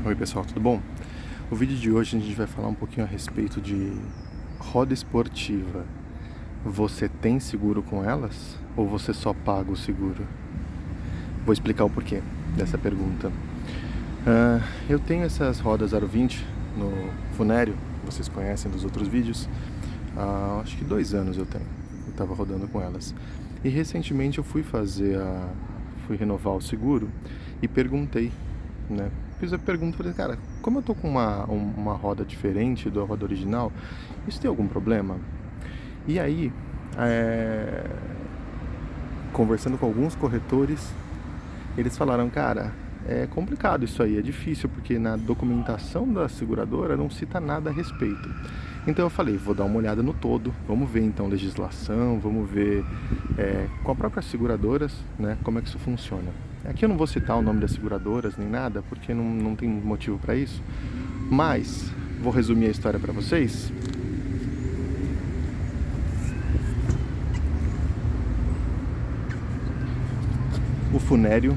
Oi pessoal, tudo bom? O vídeo de hoje a gente vai falar um pouquinho a respeito de roda esportiva. Você tem seguro com elas ou você só paga o seguro? Vou explicar o porquê dessa pergunta. Eu tenho essas rodas Aro 20 no Funério, vocês conhecem dos outros vídeos. Acho que 2 anos eu tenho, eu estava rodando com elas. E recentemente eu fui renovar o seguro e perguntei, né? Fiz a pergunta, falei, cara, como eu tô com uma roda diferente da roda original, isso tem algum problema? E aí, conversando com alguns corretores, eles falaram, cara, é complicado isso aí, é difícil, porque na documentação da seguradora não cita nada a respeito. Então eu falei, vou dar uma olhada no todo, vamos ver então legislação, vamos ver com as próprias seguradoras, né, como é que isso funciona. Aqui eu não vou citar o nome das seguradoras nem nada, porque não tem motivo para isso, mas vou resumir a história para vocês. O Funério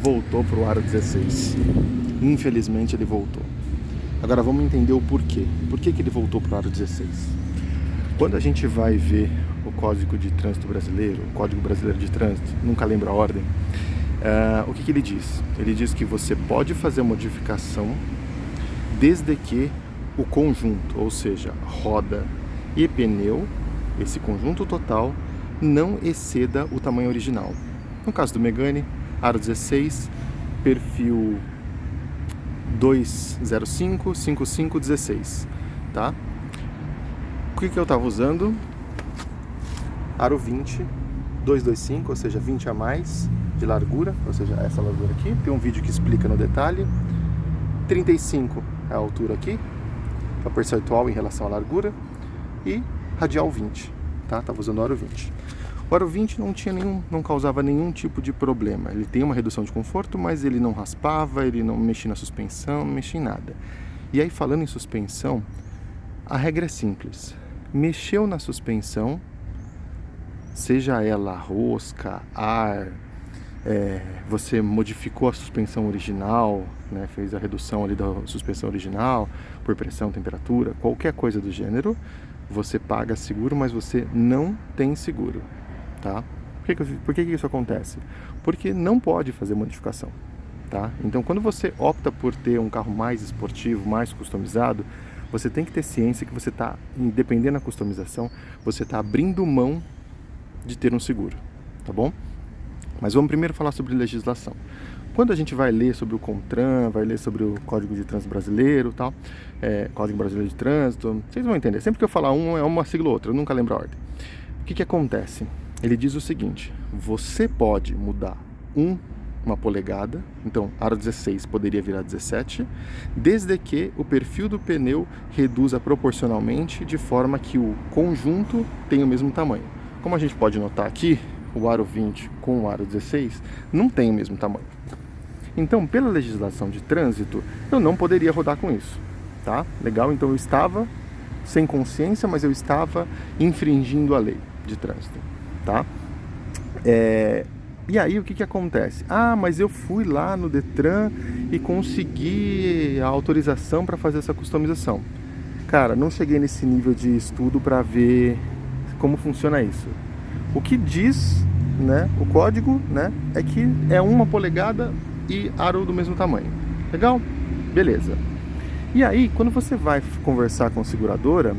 voltou para o Aro 16. Infelizmente ele voltou. Agora vamos entender o porquê. Por que ele voltou para o Aro 16? Quando a gente vai ver o Código de Trânsito Brasileiro, o Código Brasileiro de Trânsito, nunca lembro a ordem, o que ele diz? Ele diz que você pode fazer modificação desde que o conjunto, ou seja, roda e pneu, esse conjunto total, não exceda o tamanho original. No caso do Megane, Aro 16, perfil 205-5516, tá? O que eu estava usando? Aro 20, 225, ou seja, 20 a mais de largura, ou seja, essa largura aqui. Tem um vídeo que explica no detalhe. 35 é a altura aqui, a percentual em relação à largura, e radial 20, tá? Tava usando o Aro 20. O Aro 20 não causava nenhum tipo de problema. Ele tem uma redução de conforto, mas ele não raspava, ele não mexia na suspensão, não mexia em nada. E aí, falando em suspensão, a regra é simples. Mexeu na suspensão, seja ela rosca, ar, você modificou a suspensão original, né, fez a redução ali da suspensão original por pressão, temperatura, qualquer coisa do gênero, você paga seguro, mas você não tem seguro. Tá? Por que isso acontece? Porque não pode fazer modificação, tá? Então, quando você opta por ter um carro mais esportivo, mais customizado, você tem que ter ciência que você está, dependendo da customização, você está abrindo mão de ter um seguro, tá bom? Mas vamos primeiro falar sobre legislação. Quando a gente vai ler sobre o CONTRAN, vai ler sobre o Código de Trânsito Brasileiro, tal, Código Brasileiro de Trânsito, vocês vão entender. Sempre que eu falar um, é uma sigla ou outra, eu nunca lembro a ordem. O que acontece? Ele diz o seguinte, você pode mudar uma polegada, então Aro 16 poderia virar 17, desde que o perfil do pneu reduza proporcionalmente de forma que o conjunto tenha o mesmo tamanho. Como a gente pode notar aqui, o Aro 20 com o Aro 16 não tem o mesmo tamanho. Então, pela legislação de trânsito, eu não poderia rodar com isso, tá? Legal? Então eu estava sem consciência, mas eu estava infringindo a lei de trânsito. Tá? E aí o que acontece? Mas eu fui lá no Detran e consegui a autorização para fazer essa customização. Cara, não cheguei nesse nível de estudo para ver como funciona isso. O que diz, né, o código, né, é que é 1 polegada e aro do mesmo tamanho. Legal? Beleza. E aí, quando você vai conversar com a seguradora,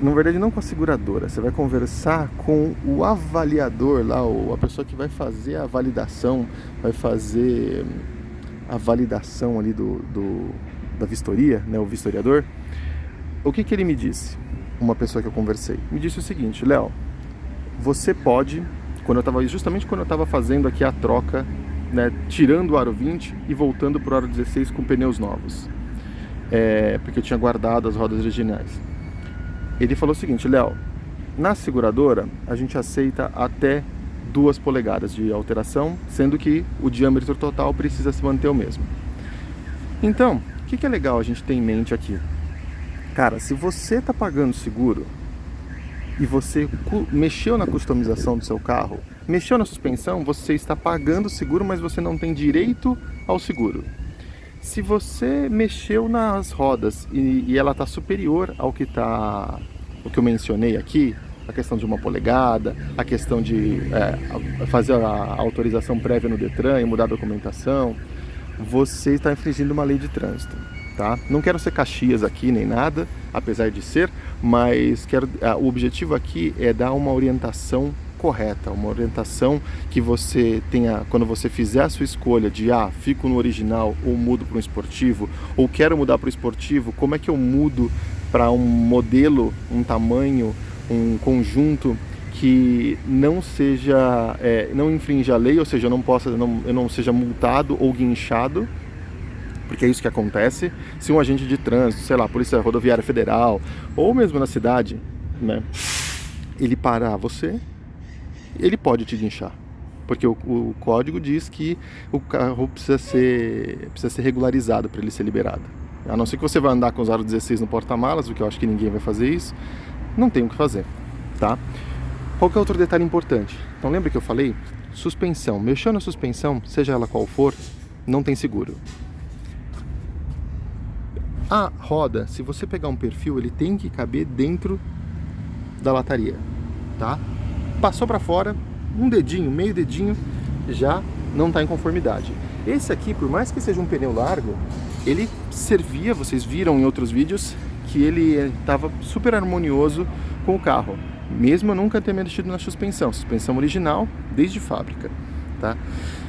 na verdade não com a seguradora, você vai conversar com o avaliador lá, ou a pessoa que vai fazer a validação, vai fazer a validação ali da vistoria, né, o vistoriador. O que ele me disse? Uma pessoa que eu conversei, me disse o seguinte, Léo, você pode, justamente quando eu estava fazendo aqui a troca, né, tirando o Aro 20 e voltando para o Aro 16 com pneus novos, porque eu tinha guardado as rodas originais. Ele falou o seguinte, Léo, na seguradora a gente aceita até 2 polegadas de alteração, sendo que o diâmetro total precisa se manter o mesmo. Então, o que é legal a gente ter em mente aqui? Cara, se você está pagando seguro e você mexeu na customização do seu carro, mexeu na suspensão, você está pagando seguro, mas você não tem direito ao seguro. Se você mexeu nas rodas e ela está superior ao que eu mencionei aqui, a questão de 1 polegada, a questão de fazer a autorização prévia no Detran e mudar a documentação, você está infringindo uma lei de trânsito, tá? Não quero ser Caxias aqui nem nada, apesar de ser, mas o objetivo aqui é dar uma orientação correta, uma orientação que você tenha, quando você fizer a sua escolha de fico no original ou mudo para um esportivo, ou quero mudar para o esportivo, como é que eu mudo para um modelo, um tamanho, um conjunto que não seja, não infrinja a lei, ou seja, eu não seja multado ou guinchado, porque é isso que acontece se um agente de trânsito, sei lá, Polícia Rodoviária Federal, ou mesmo na cidade, né, ele parar você, ele pode te guinchar, porque o código diz que o carro precisa ser regularizado para ele ser liberado. A não ser que você vá andar com os aro 16 no porta-malas, o que eu acho que ninguém vai fazer isso, não tem o que fazer, tá? Qual que é outro detalhe importante? Então lembra que eu falei? Suspensão. Mexeu na suspensão, seja ela qual for, não tem seguro. A roda, se você pegar um perfil, ele tem que caber dentro da lataria, tá? Passou para fora, um dedinho, meio dedinho, já não está em conformidade. Esse aqui, por mais que seja um pneu largo, ele servia, vocês viram em outros vídeos, que ele estava super harmonioso com o carro, mesmo eu nunca ter mexido na suspensão original, desde fábrica, tá?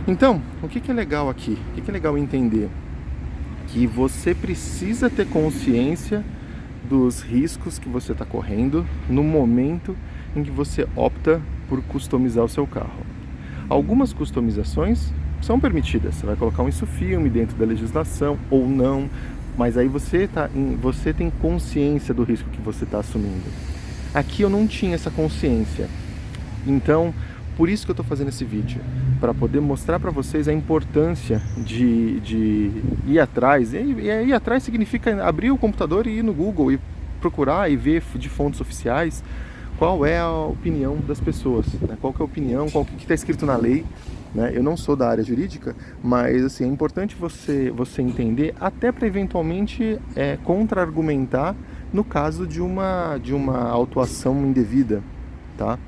Então, o que é legal aqui? O que é legal entender? Que você precisa ter consciência dos riscos que você está correndo no momento em que você opta por customizar o seu carro. Algumas customizações são permitidas, você vai colocar um insufilme dentro da legislação ou não, mas aí você tem consciência do risco que você está assumindo. Aqui eu não tinha essa consciência, então por isso que eu estou fazendo esse vídeo, para poder mostrar para vocês a importância de ir atrás. E ir atrás significa abrir o computador e ir no Google e procurar e ver de fontes oficiais qual é a opinião das pessoas, né? Qual que é a opinião, o que está escrito na lei, né? Eu não sou da área jurídica, mas assim, é importante você entender, até para eventualmente contra-argumentar no caso de uma autuação indevida, tá?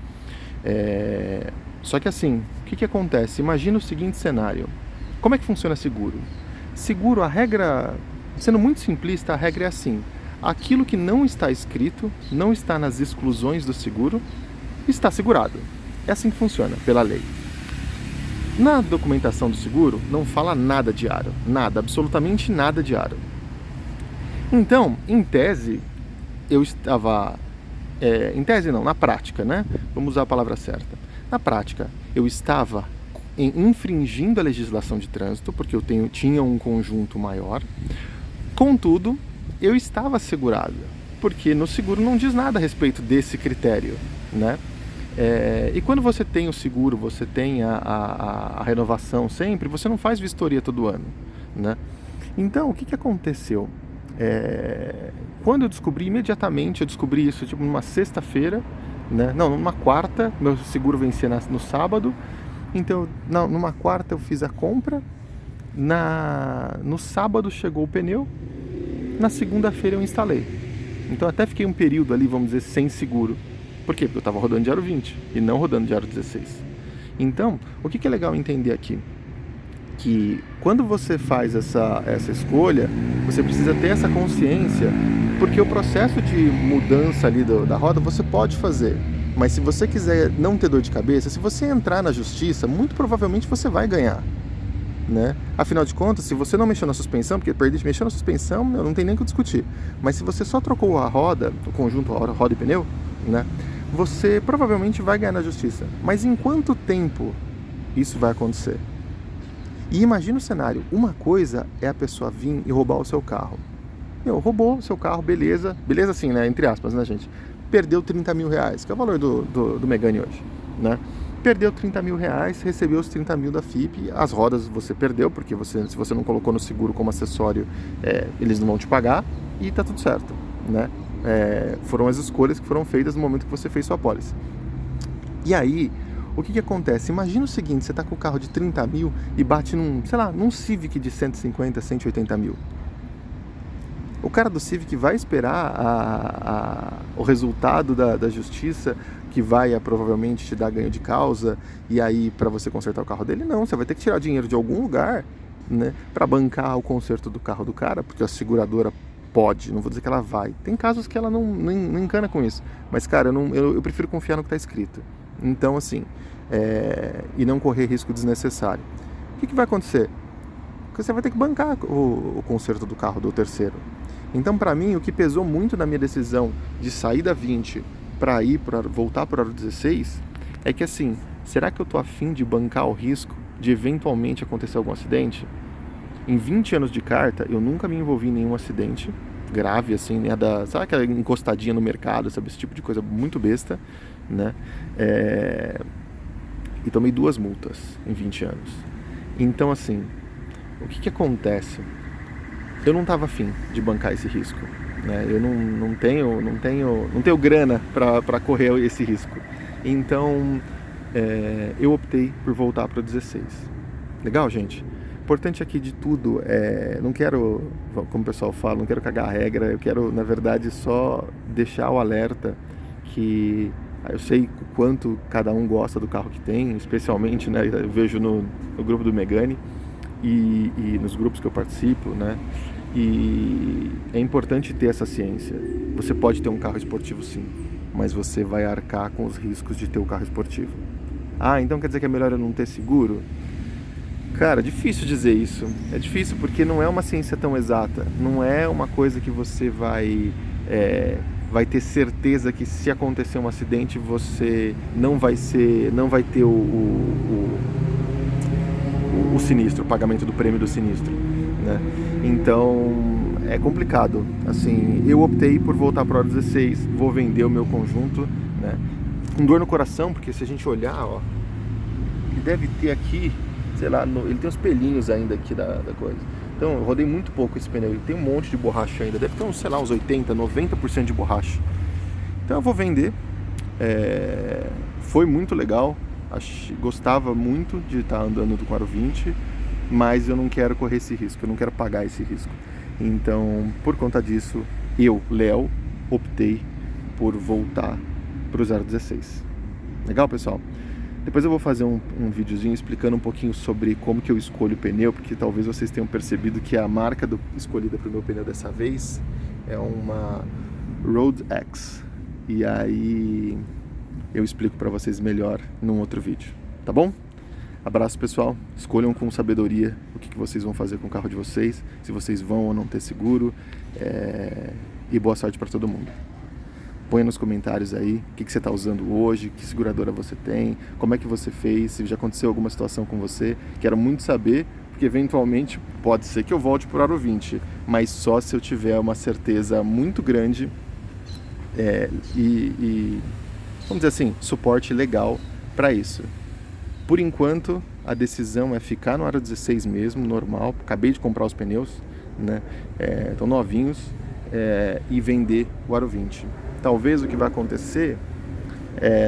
Só que assim, o que acontece? Imagina o seguinte cenário. Como é que funciona seguro? Seguro, a regra, sendo muito simplista, a regra é assim: aquilo que não está escrito, não está nas exclusões do seguro, está segurado. É assim que funciona, pela lei. Na documentação do seguro, não fala nada de aro. Nada, absolutamente nada de aro. Então, em tese, eu estava... em tese não, na prática, né? Vamos usar a palavra certa. Na prática, eu estava infringindo a legislação de trânsito, porque eu tinha um conjunto maior. Contudo, eu estava segurado, porque no seguro não diz nada a respeito desse critério, né? E quando você tem o seguro, você tem a renovação sempre, você não faz vistoria todo ano, né? Então, o que aconteceu? Quando eu descobri, imediatamente eu descobri isso, tipo, numa sexta-feira, né? Não, numa quarta, meu seguro vencia no sábado, então, numa quarta eu fiz a compra, no sábado chegou o pneu, na segunda-feira eu instalei. Então até fiquei um período ali, vamos dizer, sem seguro. Por quê? Porque eu estava rodando de aro 20 e não rodando de aro 16. Então, o que é legal entender aqui? Que quando você faz essa escolha, você precisa ter essa consciência, porque o processo de mudança ali da roda você pode fazer. Mas se você quiser não ter dor de cabeça, se você entrar na justiça, muito provavelmente você vai ganhar, né? Afinal de contas, se você não mexeu na suspensão, porque mexeu na suspensão, não tem nem o que discutir. Mas se você só trocou a roda, o conjunto roda e pneu, né? Você provavelmente vai ganhar na justiça. Mas em quanto tempo isso vai acontecer? E imagina o cenário, uma coisa é a pessoa vir e roubar o seu carro. Roubou o seu carro, beleza assim, né, entre aspas, né, gente? Perdeu 30 mil reais, que é o valor do Megane hoje, né? Perdeu 30 mil reais, recebeu os 30 mil da FIP, as rodas você perdeu, porque se você não colocou no seguro como acessório, eles não vão te pagar, e tá tudo certo, né? Foram as escolhas que foram feitas no momento que você fez sua apólice. E aí, o que acontece? Imagina o seguinte, você está com o carro de 30 mil e bate num Civic de 150, 180 mil. O cara do Civic vai esperar o resultado da justiça, que vai provavelmente te dar ganho de causa, e aí para você consertar o carro dele? Não, você vai ter que tirar dinheiro de algum lugar, né, para bancar o conserto do carro do cara, porque a seguradora pode, não vou dizer que ela vai. Tem casos que ela não encana com isso, mas cara, eu prefiro confiar no que está escrito. Então assim, e não correr risco desnecessário. O que vai acontecer? Você vai ter que bancar o conserto do carro do terceiro. Então, para mim, o que pesou muito na minha decisão de sair da 20 para voltar para o aro 16 é que, assim, será que eu tô afim de bancar o risco de eventualmente acontecer algum acidente? Em 20 anos de carta, eu nunca me envolvi em nenhum acidente grave, assim, né? Sabe aquela encostadinha no mercado, sabe? Esse tipo de coisa muito besta, né? E tomei 2 multas em 20 anos. Então, assim, o que acontece? Eu não estava afim de bancar esse risco, né? Eu não tenho grana para correr esse risco. Então, eu optei por voltar para o 16. Legal, gente? Importante aqui de tudo, não quero, como o pessoal fala, não quero cagar a regra, eu quero, na verdade, só deixar o alerta que eu sei o quanto cada um gosta do carro que tem, especialmente, né, eu vejo no grupo do Megane e nos grupos que eu participo, né? E é importante ter essa ciência. Você pode ter um carro esportivo sim, mas você vai arcar com os riscos de ter o carro esportivo. Ah, então quer dizer que é melhor eu não ter seguro? Cara, difícil dizer isso. É difícil porque não é uma ciência tão exata. Não é uma coisa que você vai ter certeza que se acontecer um acidente você não vai ter o sinistro, o pagamento do prêmio do sinistro, né? Então é complicado. Assim, eu optei por voltar para o aro 16, vou vender o meu conjunto, né? Com dor no coração, porque se a gente olhar, ó, ele deve ter aqui, sei lá, ele tem uns pelinhos ainda aqui da coisa. Então eu rodei muito pouco esse pneu, ele tem um monte de borracha ainda, deve ter uns, sei lá, uns 80, 90% de borracha. Então eu vou vender. Foi muito legal, gostava muito de estar andando com o aro 20, mas eu não quero correr esse risco, eu não quero pagar esse risco. Então, por conta disso, eu, Léo, optei por voltar para o aro 16. Legal, pessoal? Depois eu vou fazer um videozinho explicando um pouquinho sobre como que eu escolho o pneu, porque talvez vocês tenham percebido que a marca escolhida para o meu pneu dessa vez é uma Road X. E aí eu explico para vocês melhor num outro vídeo, tá bom? Abraço, pessoal. Escolham com sabedoria o que vocês vão fazer com o carro de vocês, se vocês vão ou não ter seguro, e boa sorte para todo mundo. Põe nos comentários aí o que você está usando hoje, que seguradora você tem, como é que você fez, se já aconteceu alguma situação com você. Quero muito saber, porque eventualmente pode ser que eu volte para o aro 20, mas só se eu tiver uma certeza muito grande e vamos dizer assim, suporte legal para isso. Por enquanto, a decisão é ficar no aro 16 mesmo, normal. Acabei de comprar os pneus, né? Estão novinhos, e vender o aro 20. Talvez o que vai acontecer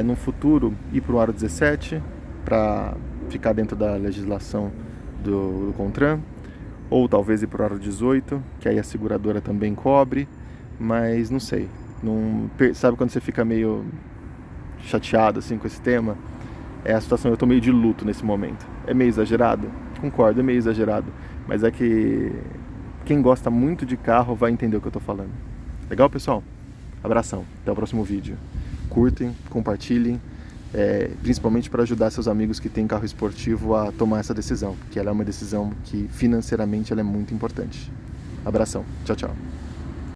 no futuro ir para o aro 17 para ficar dentro da legislação do CONTRAN, ou talvez ir para o aro 18, que aí a seguradora também cobre, mas não sei. Sabe quando você fica meio chateado assim com esse tema? A situação, eu tô meio de luto nesse momento. É meio exagerado? Concordo, é meio exagerado, mas é que quem gosta muito de carro vai entender o que eu tô falando. Legal, pessoal? Abração, até o próximo vídeo. Curtem, compartilhem, principalmente para ajudar seus amigos que têm carro esportivo a tomar essa decisão, porque ela é uma decisão que financeiramente ela é muito importante. Abração, tchau, tchau.